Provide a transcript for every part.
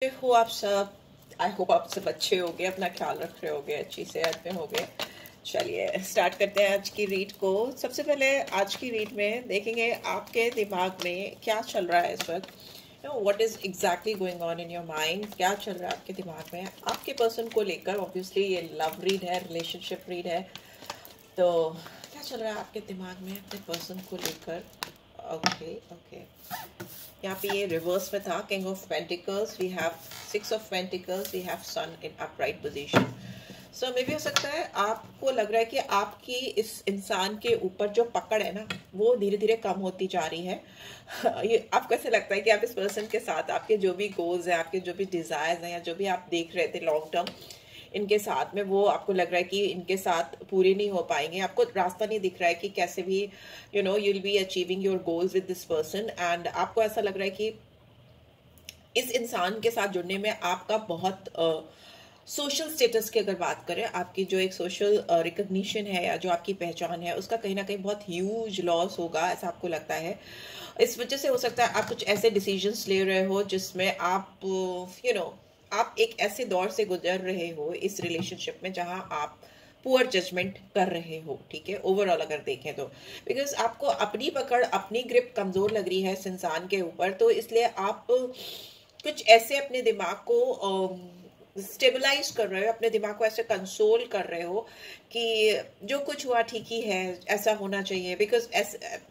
हो आप सब। आई होप आप सब अच्छे होंगे, अपना ख्याल रख रहे होंगे, अच्छी सेहत में होंगे। चलिए स्टार्ट करते हैं आज की रीड को। सबसे पहले आज की रीड में देखेंगे आपके दिमाग में क्या चल रहा है इस वक्त। What is exactly going on in your mind, क्या चल रहा है आपके दिमाग में आपके पर्सन को लेकर। ऑब्वियसली ये लव रीड है, रिलेशनशिप रीड है, तो क्या चल रहा है आपके दिमाग में अपने पर्सन को लेकर। ओके ओके, यहाँ पे ये रिवर्स में था, king of pentacles, we have six of pentacles, we have sun in upright position. So May भी हो सकता है आपको लग रहा है कि आपकी इस इंसान के ऊपर जो पकड़ है ना, वो धीरे धीरे कम होती जा रही है। ये आपको ऐसे लगता है कि आप इस पर्सन के साथ आपके जो भी गोल्स हैं, आपके जो भी डिजायर्स हैं, या जो भी आप देख रहे थे लॉन्ग टर्म इनके साथ में, वो आपको लग रहा है कि इनके साथ पूरे नहीं हो पाएंगे। आपको रास्ता नहीं दिख रहा है कि कैसे भी you will be achieving your goals with this person. And आपको ऐसा लग रहा है कि इस इंसान के साथ जुड़ने में आपका बहुत सोशल स्टेटस की अगर बात करें, आपकी जो एक सोशल रिकग्निशन है या जो आपकी पहचान है, उसका कहीं ना कहीं बहुत ह्यूज लॉस होगा, ऐसा आपको लगता है। इस वजह से हो सकता है आप कुछ ऐसे डिसीजंस ले रहे हो जिसमें आप आप एक ऐसे दौर से गुजर रहे हो इस रिलेशनशिप में जहां आप पुअर जजमेंट कर रहे हो। ठीक है, ओवरऑल अगर देखें तो, बिकॉज आपको अपनी पकड़, अपनी ग्रिप कमजोर लग रही है इस इंसान के ऊपर, तो इसलिए आप कुछ ऐसे अपने दिमाग को स्टेबलाइज कर रहे हो, अपने दिमाग को ऐसे कंसोल कर रहे हो कि जो कुछ हुआ ठीक ही है, ऐसा होना चाहिए। बिकॉज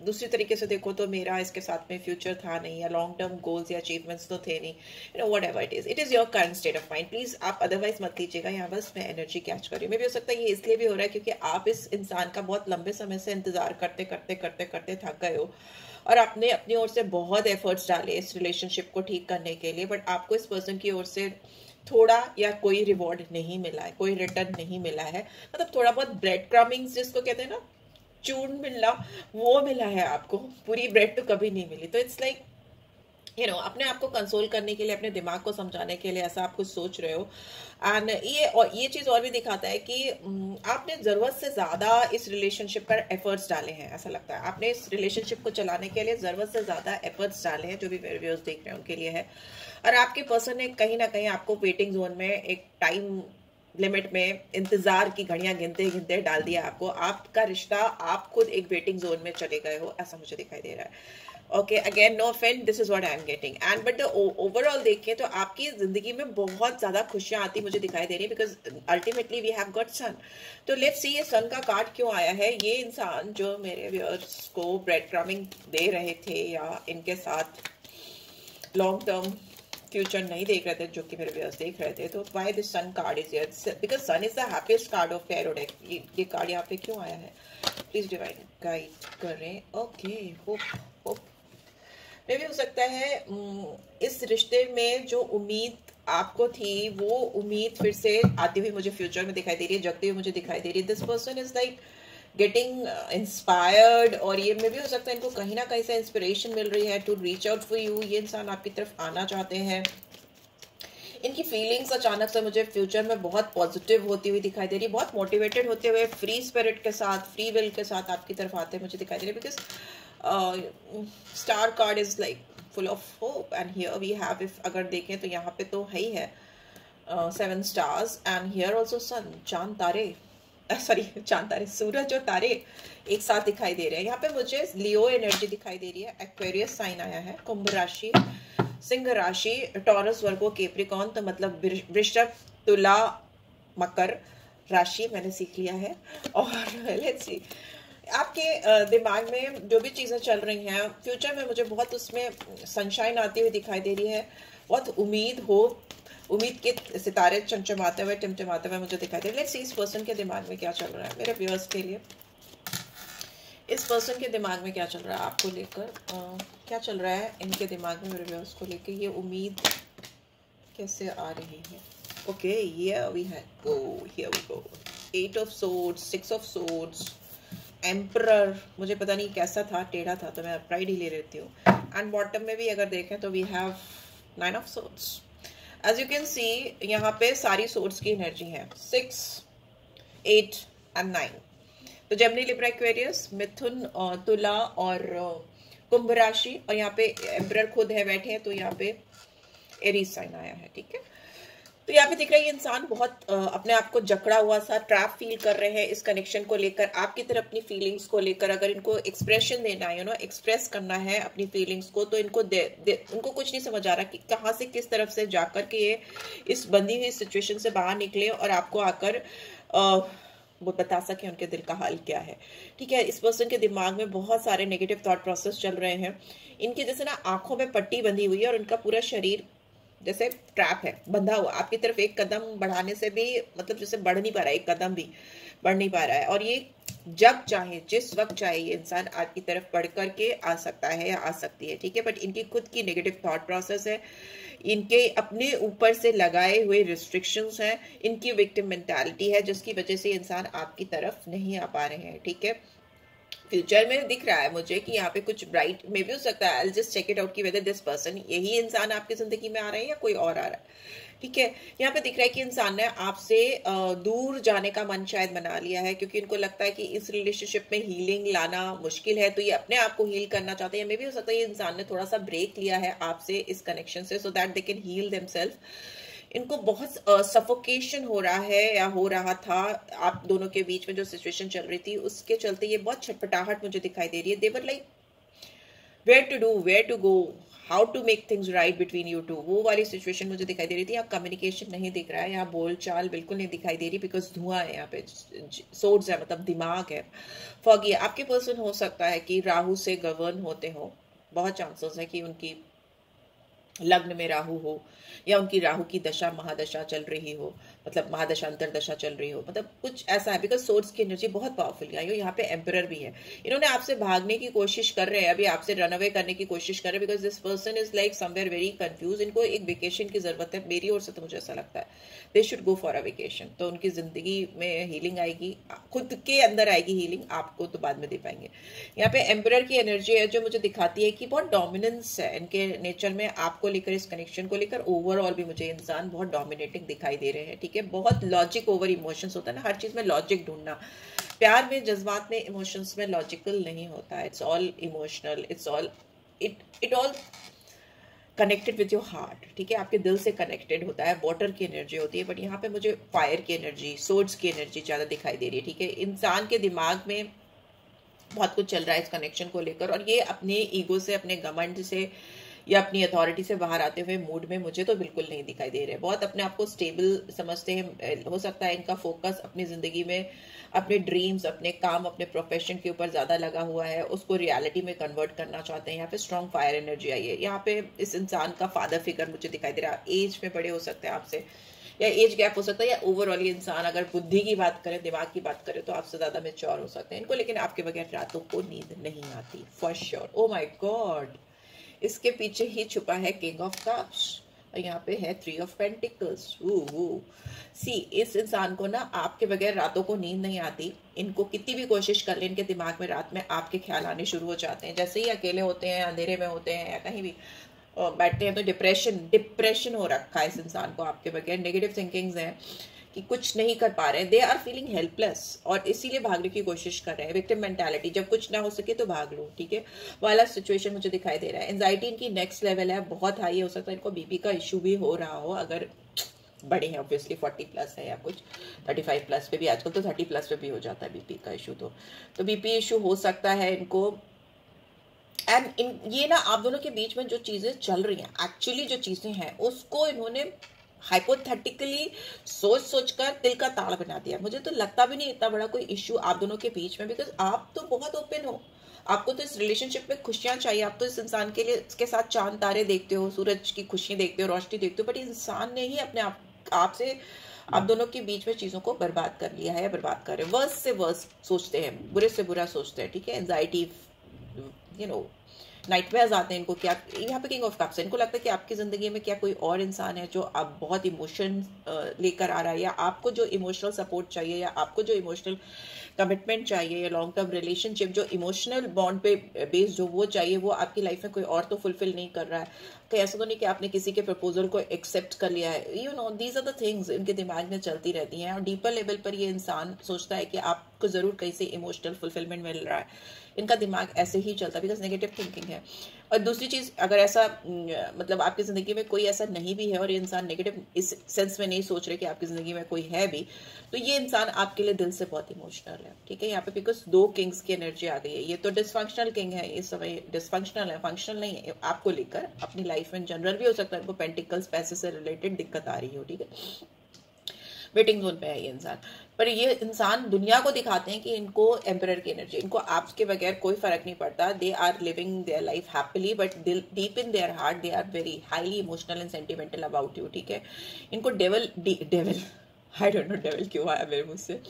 दूसरी तरीके से देखो तो मेरा इसके साथ में फ्यूचर था नहीं, या लॉन्ग टर्म गोल्स या अचीवमेंट्स तो थे नहीं। What ever it is your current state of mind. Please आप अदरवाइज मत लीजिएगा, यहाँ बस मैं एनर्जी कैच कर रही हूँ। मे भी हो सकता है ये इसलिए भी हो रहा है क्योंकि आप इस इंसान का बहुत लंबे समय से इंतजार करते करते करते करते थक गए हो, और आपने अपनी ओर से बहुत एफर्ट्स डाले इस रिलेशनशिप को ठीक करने के लिए, बट आपको इस पर्सन की ओर से थोड़ा या कोई रिवॉर्ड नहीं मिला है, कोई रिटर्न नहीं मिला है। मतलब थोड़ा बहुत ब्रेड क्रमिंग्स जिसको कहते हैं ना, चूर्ण मिलना, वो मिला है आपको, पूरी ब्रेड तो कभी नहीं मिली। तो इट्स लाइक अपने आप को कंसोल करने के लिए, अपने दिमाग को समझाने के लिए ऐसा आप कुछ सोच रहे हो। एंड ये चीज और भी दिखाता है कि आपने जरूरत से ज्यादा इस रिलेशनशिप पर एफर्ट्स डाले हैं। ऐसा लगता है आपने इस रिलेशनशिप को चलाने के लिए जरूरत से ज्यादा एफर्ट्स डाले हैं, जो भी व्यूअर्स देख रहे हैं उनके लिए है। और आपके पर्सन ने कहीं ना कहीं आपको वेटिंग जोन में एक टाइम लिमिट में इंतजार की घड़ियां गिनते गिनते डाल दिया आपको। आपका रिश्ता, आप खुद एक वेटिंग जोन में चले गए हो, ऐसा मुझे दिखाई दे रहा है। Okay, again no offence, this is what I am getting. And but the overall देखें तो आपकी जिंदगी में बहुत ज्यादा खुशियां आती मुझे दिखाई दे रही है, because ultimately we have got sun. तो लेट्स सी ये सन का कार्ड क्यों आया है। ये इंसान जो मेरे व्यूअर्स को ब्रेड क्रमिंग दे रहे थे या इनके साथ लॉन्ग टर्म फ्यूचर नहीं देख रहे थे, जो कि मेरे व्यूअर्स देख रहे थे, तो why this sun card is here, because sun is the happiest card of tarot deck. ये कार्ड यहाँ पे क्यों आया है, प्लीज डिवाइन गाइड करें। ओके, होप मे भी हो सकता है इस रिश्ते में जो उम्मीद आपको थी, वो उम्मीद फिर से आती हुई मुझे फ्यूचर में दिखाई दे रही है, जगती हुई मुझे दिखाई दे रही है। This person is like getting inspired, और ये में भी हो सकता है इनको कहीं ना कहीं से इंस्पिरेशन मिल रही है to reach out for you. ये इंसान आपकी तरफ आना चाहते हैं। इनकी फीलिंग्स अचानक से मुझे फ्यूचर में बहुत पॉजिटिव होती हुई दिखाई दे रही है, बहुत मोटिवेटेड होते हुए, फ्री स्पिरिट के साथ, फ्री विल के साथ आपकी तरफ आते मुझे दिखाई दे रही है। Because star card is like full of hope, and here we have, if अगर देखें तो यहाँ पे तो है ही है 7 स्टार्स, एंड हियर ऑल्सो सन, चांद तारे, सॉरी चांद तारे, सूरज और तारे एक साथ दिखाई दे रहे हैं। यहाँ पे मुझे लियो एनर्जी दिखाई दे रही है, एक्वेरियस साइन आया है, कुंभ राशि, सिंह राशि, टॉरस, वर्गो, कैप्रिकॉर्न, तो मतलब वृषभ, तुला, मकर राशि मैंने सीख लिया है। और लेट्स सी आपके दिमाग में जो भी चीजें चल रही हैं फ्यूचर में, मुझे बहुत उसमें सनशाइन आती हुई दिखाई दे रही है, बहुत उम्मीद हो, उम्मीद के सितारे चमचमाते हुए, टिमटिमाते हुए मुझे दिखाई दे। लेट्स सी इस पर्सन के दिमाग में क्या चल रहा है मेरे व्यूअर्स के लिए। इस पर्सन के दिमाग में क्या चल रहा है आपको लेकर, क्या चल रहा है इनके दिमाग में मेरे व्यूअर्स को लेकर, ये उम्मीद कैसे आ रही है। Okay, here we go 8 of swords, 6 of swords, emperor, मुझे पता नहीं कैसा था, टेढ़ा था तो मैं प्राइड ही ले लेती हूँ। एंड बॉटम में भी अगर देखें तो we have 9 of swords. As you can see यहाँ पे सारी सोर्ड्स की एनर्जी है, 6, 8 एंड 9। तो जेमिनी, लिब्रा, एक्वेरियस, मिथुन, तुला और कुंभ राशि, और यहाँ पे एम्परर खुद है बैठे हैं, तो यहाँ पे एरीज साइन आया है, ठीक है। तो यहाँ पे दिख रहा है ये इंसान बहुत अपने आप को जकड़ा हुआ सा ट्रैप फील कर रहे हैं इस कनेक्शन को लेकर, आपकी तरफ अपनी फीलिंग्स को लेकर। अगर इनको एक्सप्रेशन देना है, एक्सप्रेस करना है अपनी फीलिंग्स को, तो इनको उनको कुछ नहीं समझ आ रहा कि कहाँ से किस तरफ से जाकर के ये इस बंदी हुई सिचुएशन से बाहर निकले और आपको आकर वो बता सके उनके दिल का हाल क्या है, ठीक है। इस पर्सन के दिमाग में बहुत सारे नेगेटिव थॉट प्रोसेस चल रहे हैं। इनके जैसे ना आंखों में पट्टी बंधी हुई है और उनका पूरा शरीर जैसे ट्रैप है, बंधा हुआ। आपकी तरफ एक कदम बढ़ाने से भी मतलब जैसे बढ़ नहीं पा रहा है, एक कदम भी बढ़ नहीं पा रहा है। और ये जब चाहे जिस वक्त चाहे ये इंसान आपकी तरफ बढ़ करके आ सकता है या आ सकती है, ठीक है। बट इनकी खुद की नेगेटिव थॉट प्रोसेस है, इनके अपने ऊपर से लगाए हुए रिस्ट्रिक्शंस हैं, इनकी विक्टिम मेंटालिटी है, जिसकी वजह से इंसान आपकी तरफ नहीं आ पा रहे हैं, ठीक है। फ्यूचर में दिख रहा है मुझे कि यहाँ पे कुछ ब्राइट में भी हो सकता है। I just check it out कि वेदर दिस पर्सन, यही इंसान आपकी जिंदगी में आ रहा है या कोई और आ रहा है, ठीक है। यहाँ पे दिख रहा है कि इंसान ने आपसे दूर जाने का मन शायद बना लिया है, क्योंकि इनको लगता है कि इस रिलेशनशिप में हीलिंग लाना मुश्किल है, तो ये अपने आप को हील करना चाहते हैं। मे भी हो सकता है ये इंसान ने थोड़ा सा ब्रेक लिया है आपसे इस कनेक्शन से, so that they can heal themselves. इनको बहुत सफोकेशन हो रहा है या हो रहा था आप दोनों के बीच में, जो सिचुएशन चल रही थी उसके चलते ये बहुत छटपटाहट मुझे दिखाई दे रही है। There were like where to do, where to go, how to make things right between you two, वो वाली सिचुएशन मुझे दिखाई दे रही थी। यहाँ कम्युनिकेशन नहीं दिख रहा है, यहाँ बोल चाल बिल्कुल नहीं दिखाई दे रही, बिकॉज धुआं है यहाँ पे, सोर्स है, मतलब दिमाग है, फॉगी है। आपके पर्सन हो सकता है कि राहु से गवर्न होते हो, बहुत चांसेस है कि उनकी लग्न में राहु हो या उनकी राहु की दशा महादशा चल रही हो, मतलब महादशा अंतरदशा चल रही हो, मतलब कुछ ऐसा है। बिकॉज सोर्स की एनर्जी बहुत पावरफुल आई हो। यहाँ पे एम्परर भी है, इन्होंने आपसे भागने की कोशिश कर रहे हैं, अभी आपसे रन अवे करने की कोशिश कर रहे हैं, because this person is like somewhere very confuse. इनको एक वेकेशन की जरूरत है, मेरी ओर से तो मुझे ऐसा लगता है they should go for a vacation. तो उनकी जिंदगी में हीलिंग आएगी, खुद के अंदर आएगी हीलिंग, आपको तो बाद में दे पाएंगे। यहाँ पे एम्परर की एनर्जी है जो मुझे दिखाती है कि बहुत डोमिनेंस है इनके नेचर में आपको लेकर, इस कनेक्शन को लेकर। ओवरऑल भी मुझे इंसान बहुत डोमिनेटिंग दिखाई दे रहे हैं, ठीक है। बहुत लॉजिक ओवर इमोशंस होता है ना, हर चीज में लॉजिक ढूंढना। प्यार में, जज्बात में, इमोशंस में लॉजिकल नहीं होता, it's all emotional, it's all it all connected with your heart, ठीक है। आपके दिल से कनेक्टेड होता है, वाटर की एनर्जी होती है। बट यहाँ पे मुझे फायर की एनर्जी, सोर्ड्स की एनर्जी ज्यादा दिखाई दे रही है, ठीक है। इंसान के दिमाग में बहुत कुछ चल रहा है इस कनेक्शन को लेकर, और ये अपने ईगो से, अपने घमंड से या अपनी अथॉरिटी से बाहर आते हुए मूड में मुझे तो बिल्कुल नहीं दिखाई दे रहे। बहुत अपने आप को स्टेबल समझते हैं, हो सकता है इनका फोकस अपनी जिंदगी में अपने ड्रीम्स, अपने काम, अपने प्रोफेशन के ऊपर ज्यादा लगा हुआ है, उसको रियलिटी में कन्वर्ट करना चाहते हैं। यहाँ पे स्ट्रॉन्ग फायर एनर्जी आई है। यहाँ पे इस इंसान का फादर फिगर मुझे दिखाई दे रहा है, एज में बड़े हो सकते हैं आपसे, या एज गैप हो सकता है, या ओवरऑल ये इंसान अगर बुद्धि की बात करें, दिमाग की बात करें, तो आपसे ज्यादा मैच्योर हो सकते हैं इनको, लेकिन आपके बगैर रातों को नींद नहीं आती for sure. Oh my God, इसके पीछे ही छुपा है किंग ऑफ कप्स, और यहाँ पे है 3 ऑफ पेंटिकल्स। सी, इस इंसान को ना आपके बगैर रातों को नींद नहीं आती। इनको कितनी भी कोशिश कर ले, इनके दिमाग में रात में आपके ख्याल आने शुरू हो जाते हैं। जैसे ही अकेले होते हैं, अंधेरे में होते हैं, या कहीं भी बैठते हैं, तो डिप्रेशन हो रखा है इस इंसान को आपके बगैर। नेगेटिव थिंकिंग्स हैं कि कुछ नहीं कर पा रहे हैं, दे आर फीलिंग हेल्पलेस, और इसीलिए भागने की कोशिश कर रहे हैं। विक्टिम मेंटालिटी, जब कुछ ना हो सके तो भाग लो, ठीक है, वाला सिचुएशन मुझे दिखाई दे रहा है। एंजाइटी इनकी नेक्स्ट लेवल है, बहुत हाई है। हो सकता है इनको बीपी का इशू भी हो रहा हो, अगर बड़े हैं ऑब्वियसली, 40 प्लस है या कुछ 35 प्लस पे भी, आजकल तो 30 प्लस पे भी हो जाता है बीपी का इशू। तो बीपी इशू हो सकता है इनको। एंड ये ना आप दोनों के बीच में जो चीजें चल रही हैं, एक्चुअली जो चीजें हैं, उसको इन्होंने हाइपोथेटिकली सोच कर दिल का ताड़ बना दिया। मुझे तो लगता भी नहीं इतना बड़ा कोई इश्यू आप दोनों के बीच में, बिकॉज आप तो बहुत ओपन हो, आपको तो इस रिलेशनशिप में खुशियां चाहिए, आप तो इस इंसान के लिए इसके साथ चांद तारे देखते हो, सूरज की खुशियां देखते हो, रोशनी देखते हो। बट इंसान ने ही अपने आपसे, आप दोनों के बीच में चीजों को बर्बाद कर लिया है, या बर्बाद कर रहे हैं। वर्स्ट से वर्स्ट सोचते हैं, बुरे से बुरा सोचते हैं, ठीक है। एंजाइटी, नाइटमेयर्स आते हैं इनको। क्या यहाँ पे किंग ऑफ कप्स है, इनको लगता है कि आपकी जिंदगी में क्या कोई और इंसान है जो अब बहुत इमोशन लेकर आ रहा है, या आपको जो इमोशनल सपोर्ट चाहिए, या आपको जो इमोशनल कमिटमेंट चाहिए, या लॉन्ग टर्म रिलेशनशिप जो इमोशनल बॉन्ड पे बेस्ड जो वो चाहिए, वो आपकी लाइफ में कोई और तो फुलफिल नहीं कर रहा है। कहीं ऐसा तो नहीं कि आपने किसी के प्रपोजल को एक्सेप्ट कर लिया है। दीज आर द थिंग्स इनके दिमाग में चलती रहती हैं, और डीपर लेवल पर ये इंसान सोचता है कि आपको जरूर कहीं से इमोशनल फुलफिलमेंट मिल रहा है। इनका दिमाग ऐसे ही चलता है, बिकॉज नेगेटिव थिंकिंग है। और दूसरी चीज़, अगर ऐसा मतलब आपकी ज़िंदगी में कोई ऐसा नहीं भी है और ये इंसान नेगेटिव इस सेंस में नहीं सोच रहे कि आपकी ज़िंदगी में कोई है भी, तो ये इंसान आपके लिए दिल से बहुत इमोशनल है, ठीक है। यहाँ पे बिकॉज 2 किंग्स की एनर्जी आ गई है। ये तो डिसफंक्शनल किंग है, इस समय डिसफंक्शनल है, फंक्शनल नहीं है आपको लेकर, अपनी लाइफ में जनरल भी हो सकता है इनको पेंटिकल्स पैसे से रिलेटेड दिक्कत आ रही हो, ठीक है। वेटिंग जोन पे है ये इंसान, पर ये इंसान दुनिया को दिखाते हैं कि इनको एम्परर की एनर्जी, इनको आपके बगैर कोई फर्क नहीं पड़ता। They are living their life happily, but deep in their heart they are very highly emotional and sentimental about you, ठीक है। इनको devil I don't know devil क्यों आया मेरे मुझ से,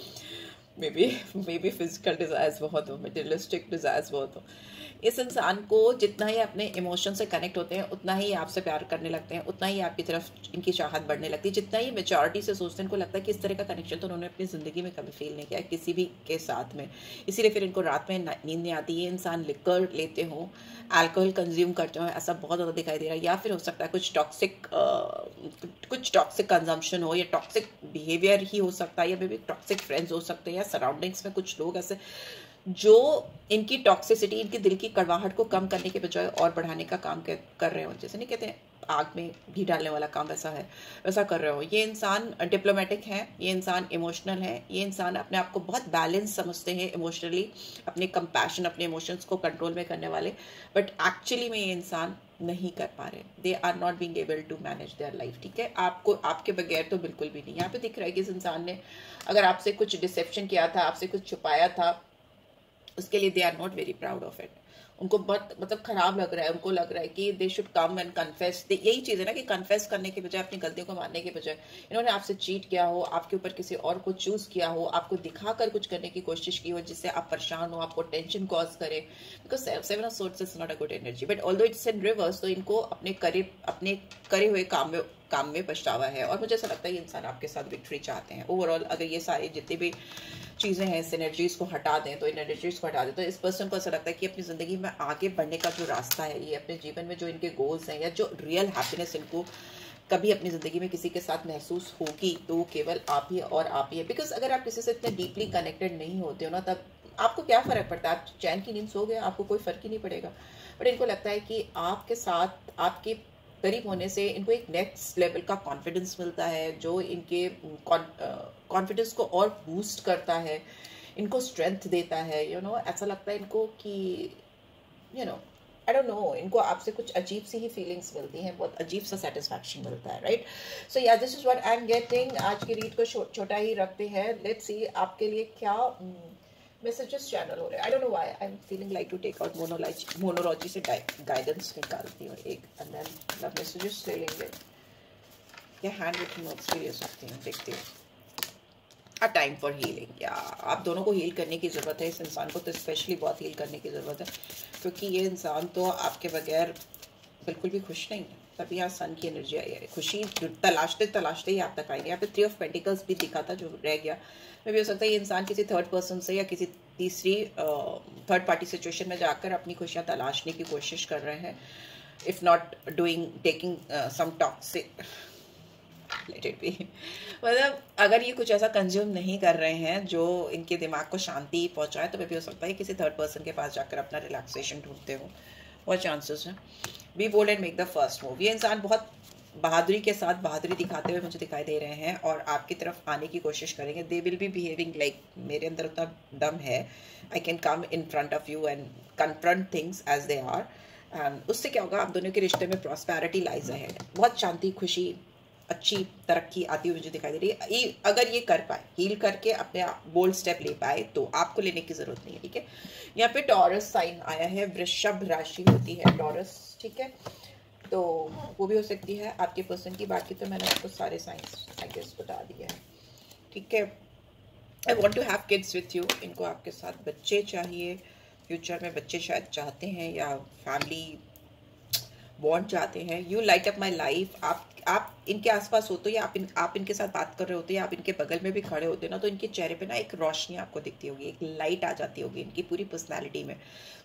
मे बी फिजिकल डिजायर्स बहुत हो, मटेरियलिस्टिक डिजायर्स बहुत हो। इस इंसान को जितना ही अपने इमोशन से कनेक्ट होते हैं उतना ही आपसे प्यार करने लगते हैं, उतना ही आपकी तरफ इनकी चाहत बढ़ने लगती है। जितना ही मेच्योरिटी से सोचते हैं, इनको लगता है कि इस तरह का कनेक्शन तो उन्होंने अपनी ज़िंदगी में कभी फील नहीं किया किसी भी के साथ में, इसीलिए फिर इनको रात में नींद नहीं आती। ये इंसान लिकर लेते हो, अल्कोहल कंज्यूम करते हो, ऐसा बहुत ज़्यादा दिखाई दे रहा है। या फिर हो सकता है कुछ टॉक्सिक कंजम्पशन हो, या टॉक्सिक बिहेवियर ही हो सकता है, या मे बी टॉक्सिक फ्रेंड्स हो सकते हैं, या सराउंडिंग्स में कुछ लोग ऐसे जो इनकी टॉक्सिसिटी, इनकी दिल की कड़वाहट को कम करने के बजाय और बढ़ाने का काम कर रहे हो। जैसे नहीं कहते आग में घी डालने वाला काम वैसा है, वैसा कर रहे हो। ये इंसान डिप्लोमेटिक है, ये इंसान इमोशनल है, ये इंसान अपने आप को बहुत बैलेंस समझते हैं इमोशनली, अपने कंपैशन, अपने इमोशंस को कंट्रोल में करने वाले, बट एक्चुअली में ये इंसान नहीं कर पा रहे। They are not being able to manage their life, ठीक है। आपको आपके बगैर तो बिल्कुल भी नहीं। यहाँ पे दिख रहा है कि इस इंसान ने अगर आपसे कुछ डिसेप्शन किया था, आपसे कुछ छुपाया था, उसके लिए they are not very proud of it. उनको बहुत मतलब खराब लग रहा है, उनको लग रहा है कि they should come and confess. यही चीज़ है ना कि कन्फेस करने के बजाय, अपनी गलतियों को मानने के बजाय, इन्होंने आपसे चीट किया हो, आपके ऊपर किसी और को चूज किया हो, आपको दिखाकर कुछ करने की कोशिश की हो जिससे आप परेशान हो, आपको टेंशन कॉज करे। Because 7 of sorts is not a good energy, but although it's in reverse, तो इनको अपने करे हुए काम में पछतावा है। और मुझे ऐसा लगता है ये इंसान आपके साथ विक्ट्री चाहते हैं। ओवरऑल अगर ये सारी जितनी भी चीज़ें हैं, इस एनर्जीज को हटा दें, तो इन एनर्जीज को हटा दें, तो इस पर्सन को ऐसा लगता है कि अपनी ज़िंदगी में आगे बढ़ने का जो रास्ता है, ये अपने जीवन में जो इनके गोल्स हैं, या जो रियल हैप्पीनेस इनको कभी अपनी ज़िंदगी में किसी के साथ महसूस होगी, तो वो केवल आप ही और आप ही है। बिकॉज अगर आप किसी से इतने डीपली कनेक्टेड नहीं होते हो ना, तब आपको क्या फ़र्क पड़ता है? आप चैन की नींद सो गए, आपको कोई फ़र्क ही नहीं पड़ेगा। बट इनको लगता है कि आपके साथ, आपके करीब होने से इनको एक नेक्स्ट लेवल का कॉन्फिडेंस मिलता है, जो इनके कॉन्फिडेंस को और बूस्ट करता है, इनको स्ट्रेंथ देता है। ऐसा लगता है इनको कि आई डोंट नो, इनको आपसे कुछ अजीब सी ही फीलिंग्स मिलती हैं, बहुत अजीब सा सेटिस्फैक्शन मिलता है, राइट। सो या this is what I am getting. आज की रीड को छोटा ही रखते हैं। लेट्स सी आपके लिए क्या मैसेजेस चैनल हो रहे हैं। I don't know why I am feeling like to take out मोनोलॉजी से गाइडेंस निकालती हूँ एक, एंड देन मतलब मैसेजेस ले लेंगे, या हैंड रिटन नोट्स भी ले सकती हूँ, देखती हूँ। अ टाइम फॉर हीलिंग, या आप दोनों को हील करने की ज़रूरत है। इस इंसान को तो स्पेशली बहुत हील करने की ज़रूरत है, क्योंकि ये इंसान तो आपके बगैर बिल्कुल भी खुश नहीं है। तभी यहाँ सन की एनर्जी आई है। खुशी तलाशते तलाशते ही आप तक आएंगे। यहाँ पे 3 ऑफ पेंटिकल्स भी दिखा था जो रह गया। मे भी हो सकता है ये इंसान किसी थर्ड पर्सन से या किसी तीसरी थर्ड पार्टी सिचुएशन में जाकर अपनी खुशियाँ तलाशने की कोशिश कर रहे हैं, if not taking some toxic, let it be. मतलब अगर ये कुछ ऐसा कंज्यूम नहीं कर रहे हैं जो इनके दिमाग को शांति पहुंचाए, तो भी हो सकता है किसी थर्ड पर्सन के पास जाकर अपना रिलैक्सेशन ढूंढते हो। बहुत चांसेस हैं। Be bold and make the first move. ये इंसान बहुत बहादुरी के साथ बहादुरी दिखाते हुए मुझे दिखाई दे रहे हैं और आपकी तरफ आने की कोशिश करेंगे। They will be behaving like मेरे अंदर उतना दम है, I can come in front of you and confront things as they are. And उससे क्या होगा, आप दोनों के रिश्ते में प्रॉस्पेरिटी लाइज अहेड। बहुत शांति, खुशी, अच्छी तरक्की आती हुई मुझे दिखाई दे रही है। अगर ये कर पाए, हील करके अपने बोल्ड स्टेप ले पाए, तो आपको लेने की जरूरत नहीं है, ठीक है। यहाँ पे टॉरस साइन आया है, वृषभ राशि होती है टॉरस, ठीक है। तो वो भी हो सकती है आपके पर्सन की। बाकी तो मैंने आपको सारे साइंस आई गेस बता दिए हैं, ठीक है। I want to have kids with you. इनको आपके साथ बच्चे चाहिए, फ्यूचर में बच्चे शायद चाहते हैं, या फैमिली बॉन्ड चाहते हैं। You light up my life. आप इनके आसपास होते, या आप इनके साथ बात कर रहे होते, या आप इनके बगल में भी खड़े होते ना, तो इनके चेहरे पे ना एक रोशनी आपको दिखती होगी, एक लाइट आ जाती होगी इनकी पूरी पर्सनैलिटी में।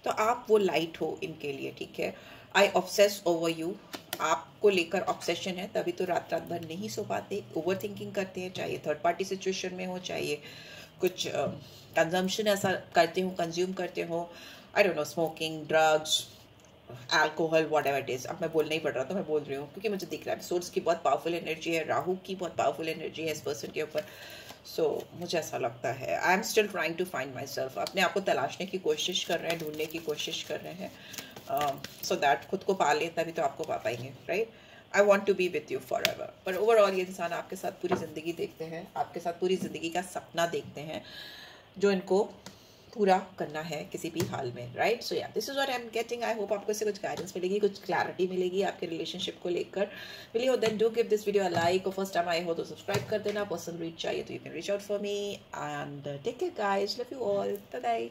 तो आप वो लाइट हो इनके लिए, ठीक है। आई ऑब्सेस ओवर यू। आपको लेकर ऑब्सेशन है, तभी तो रात रात भर नहीं सो पाते, ओवर थिंकिंग करते हैं, चाहे थर्ड पार्टी सिचुएशन में हो, चाहे कुछ कंजम्पशन ऐसा करते हो, कंज्यूम करते हो, आई don't no, smoking, drugs, alcohol what ever it is. अब मैं बोलना ही पड़ रहा तो मैं बोल रही हूँ क्योंकि मुझे दिख रहा है सोर्स की बहुत पावरफुल एनर्जी है, राहु की बहुत पावरफुल एनर्जी है इस पर्सन के ऊपर। सो मुझे ऐसा लगता है I am still trying to find myself, अपने आप को तलाशने की कोशिश कर रहे हैं, ढूंढने की कोशिश कर रहे हैं, सो दैट खुद को पा ले, तभी तो आपको पा पाएंगे, right. I want to be with you forever. पर ओवरऑल ये इंसान आपके साथ पूरी ज़िंदगी देखते हैं, आपके साथ पूरी ज़िंदगी का सपना देखते हैं जो इनको पूरा करना है किसी भी हाल में, राइट। सो या this is what I am getting. I hope आपको इससे कुछ गाइडेंस मिलेगी, कुछ क्लैरिटी मिलेगी आपके रिलेशनशिप को लेकर। मिली हो then do give this video a like, और फर्स्ट टाइम आए हो तो सब्सक्राइब कर देना। पर्सनल रीच चाहिए तो you can reach out for me and take care guys, love you all, bye bye.